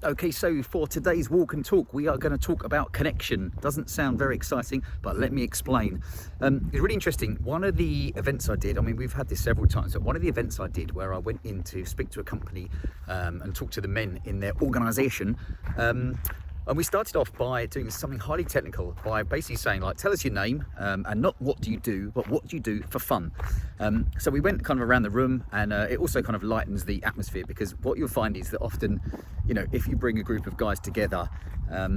Okay, so for today's walk and talk, we are going to talk about connection. Doesn't sound very exciting, but let me explain. It's really interesting. One of the events I did, I mean, we've had this several times, but one of the events I did where I went in to speak to a company and talk to the men in their organisation. And we started off by doing something highly technical by basically saying, like, tell us your name and not what do you do, but what do you do for fun. So we went kind of around the room, and it also kind of lightens the atmosphere, because what you'll find is that often, you know, if you bring a group of guys together,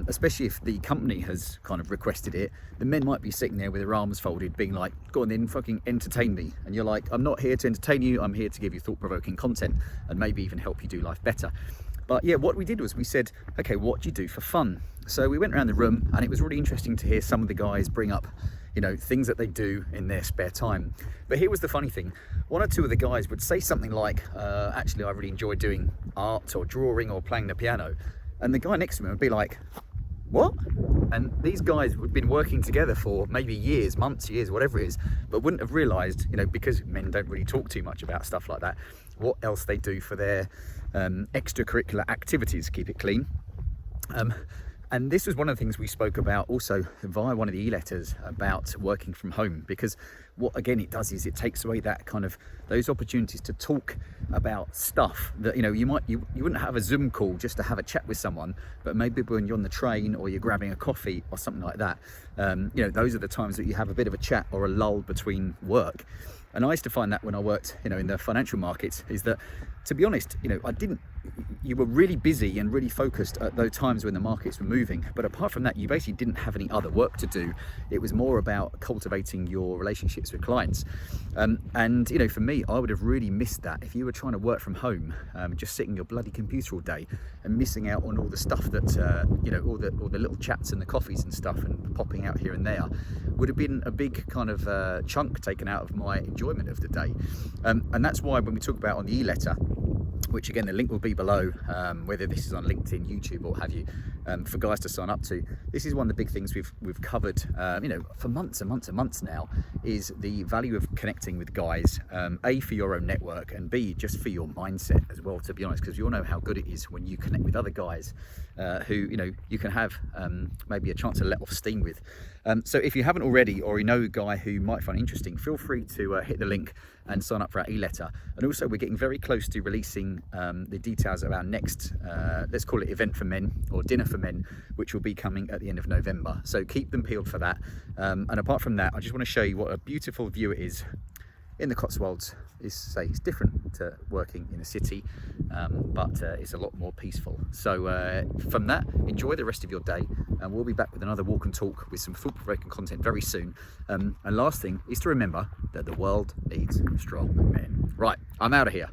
especially if the company has kind of requested it, the men might be sitting there with their arms folded being like, go on then, fucking entertain me. And you're like, I'm not here to entertain you, I'm here to give you thought-provoking content and maybe even help you do life better. But yeah, what we did was we said, okay, what do you do for fun? So we went around the room, and it was really interesting to hear some of the guys bring up, you know, things that they do in their spare time. But here was the funny thing. One or two of the guys would say something like, actually, I really enjoy doing art or drawing or playing the piano. And the guy next to me would be like, what? And these guys had been working together for maybe years, months, years, whatever it is, but wouldn't have realised, you know, because men don't really talk too much about stuff like that, what else they do for their extracurricular activities, keep it clean. And this was one of the things we spoke about also via one of the e-letters about working from home, because what again it does is it takes away that kind of those opportunities to talk about stuff that, you know, you wouldn't have a Zoom call just to have a chat with someone, but maybe when you're on the train or you're grabbing a coffee or something like that, you know, those are the times that you have a bit of a chat or a lull between work. And I used to find that when I worked, you know, in the financial markets, is that, to be honest, you know, you were really busy and really focused at those times when the markets were moving. But apart from that, you basically didn't have any other work to do. It was more about cultivating your relationships with clients. And, you know, for me, I would have really missed that if you were trying to work from home, just sitting your bloody computer all day and missing out on all the stuff that, you know, all the little chats and the coffees and stuff and popping out here and there would have been a big kind of chunk taken out of my enjoyment of the day. And that's why when we talk about on the e-letter, which again the link will be below, whether this is on LinkedIn, YouTube, or have you, for guys to sign up to. This is one of the big things we've covered, you know, for months and months and months now, is the value of connecting with guys, A, for your own network, and B, just for your mindset as well, to be honest, because you all know how good it is when you connect with other guys who, you know, you can have maybe a chance to let off steam with. So if you haven't already, or you know a guy who you might find interesting, feel free to hit the link and sign up for our e-letter. And also we're getting very close to releasing the details of our next, let's call it event for men, or dinner for men, which will be coming at the end of November. So keep them peeled for that. And apart from that, I just want to show you what a beautiful view it is in the Cotswolds. It's different to working in a city, but it's a lot more peaceful. So from that, enjoy the rest of your day, and we'll be back with another walk and talk with some thought-provoking content very soon. And last thing is to remember that the world needs strong men. Right, I'm out of here.